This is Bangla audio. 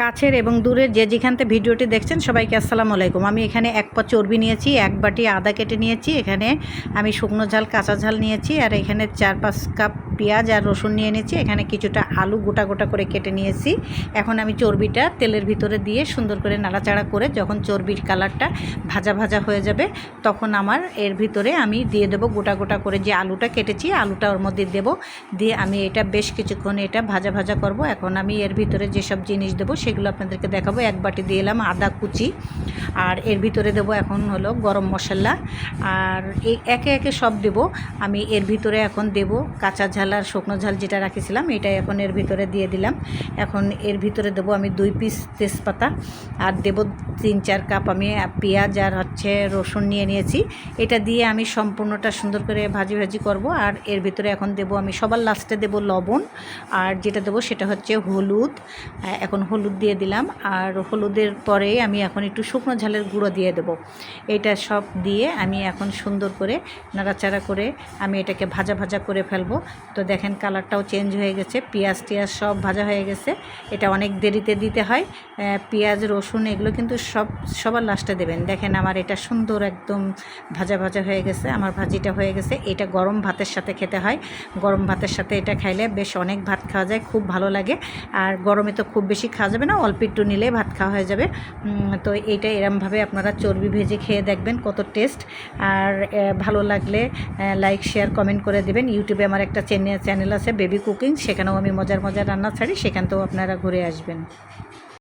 কাছের এবং দূরের যে যেখান থেকে ভিডিওটি দেখছেন সবাইকে আসসালামু আলাইকুম। আমি এখানে এক পা চর্বি নিয়েছি, এক বাটি আদা কেটে নিয়েছি, এখানে আমি শুকনো ঝাল কাঁচা ঝাল নিয়েছি, আর এখানে 4-5 কাপ পেঁয়াজ আর রসুন নিয়ে নিয়েছি, এখানে কিছুটা আলু গোটা গোটা করে কেটে নিয়েছি। এখন আমি চর্বিটা তেলের ভিতরে দিয়ে সুন্দর করে নাড়াচাড়া করে যখন চর্বির কালারটা ভাজা ভাজা হয়ে যাবে তখন আমার এর ভিতরে আমি দিয়ে দেবো গোটা গোটা করে যে আলুটা কেটেছি, আলুটা ওর মধ্যে দেবো, দিয়ে আমি এটা বেশ কিছুক্ষণ এটা ভাজা ভাজা করব। এখন আমি এর ভিতরে যেসব জিনিস দেবো সেগুলো আপনাদেরকে দেখাবো। এক বাটি দিয়ে এলাম আদা কুচি, আর এর ভিতরে দেবো এখন হলো গরম মশলা, আর এই একে একে সব দেবো। আমি এর ভিতরে এখন দেবো কাঁচা ঝাল আর শুকনো ঝাল যেটা রাখেছিলাম এটা এখন এর ভিতরে দিয়ে দিলাম। এখন এর ভিতরে দেবো আমি 2 পিস তেজপাতা, আর দেবো 3-4 কাপ আমি পেঁয়াজ আর রসুন নিয়ে নিয়েছি। এটা দিয়ে আমি সম্পূর্ণটা সুন্দর করে ভাজি ভাজি করব। আর এর ভিতরে এখন দেবো আমি সবার লাস্টে দেবো লবণ, আর যেটা দেবো সেটা হচ্ছে হলুদ। এখন হলুদ দিয়ে দিলাম, আর হলুদের পরে আমি এখন একটু শুকনো ঝালের গুঁড়ো দিয়ে দেবো। এটা সব দিয়ে আমি এখন সুন্দর করে নাড়াচাড়া করে আমি এটাকে ভাজা ভাজা করে ফেলবো। তো দেখেন কালারটাও চেঞ্জ হয়ে গেছে, পেঁয়াজ টিয়াজ সব ভাজা হয়ে গেছে। এটা অনেক দেরিতে দিতে হয়, পেঁয়াজ রসুন এগুলো কিন্তু সবার লাস্টে দেবেন। দেখেন আমার এটা সুন্দর একদম ভাজা ভাজা হয়ে গেছে, আমার ভাজিটা হয়ে গেছে। এটা গরম ভাতের সাথে খেতে হয়, গরম ভাতের সাথে এটা খাইলে বেশ অনেক ভাত খাওয়া যায়, খুব ভালো লাগে। আর গরমে তো খুব বেশি খাওয়া যাবে না, অল্প একটু নিলে ভাত খাওয়া হয়ে যাবে। তো এইটা এরমভাবে আপনারা চর্বি ভেজে খেয়ে দেখবেন কত টেস্ট। আর ভালো লাগলে লাইক শেয়ার কমেন্ট করে দেবেন। ইউটিউবে আমার একটা চ্যানেল আছে বেবি কুকিং, সেখানেও আমি মজার মজার রান্না ছাড়ি, সেখান থেকেও আপনারা ঘুরে আসবেন।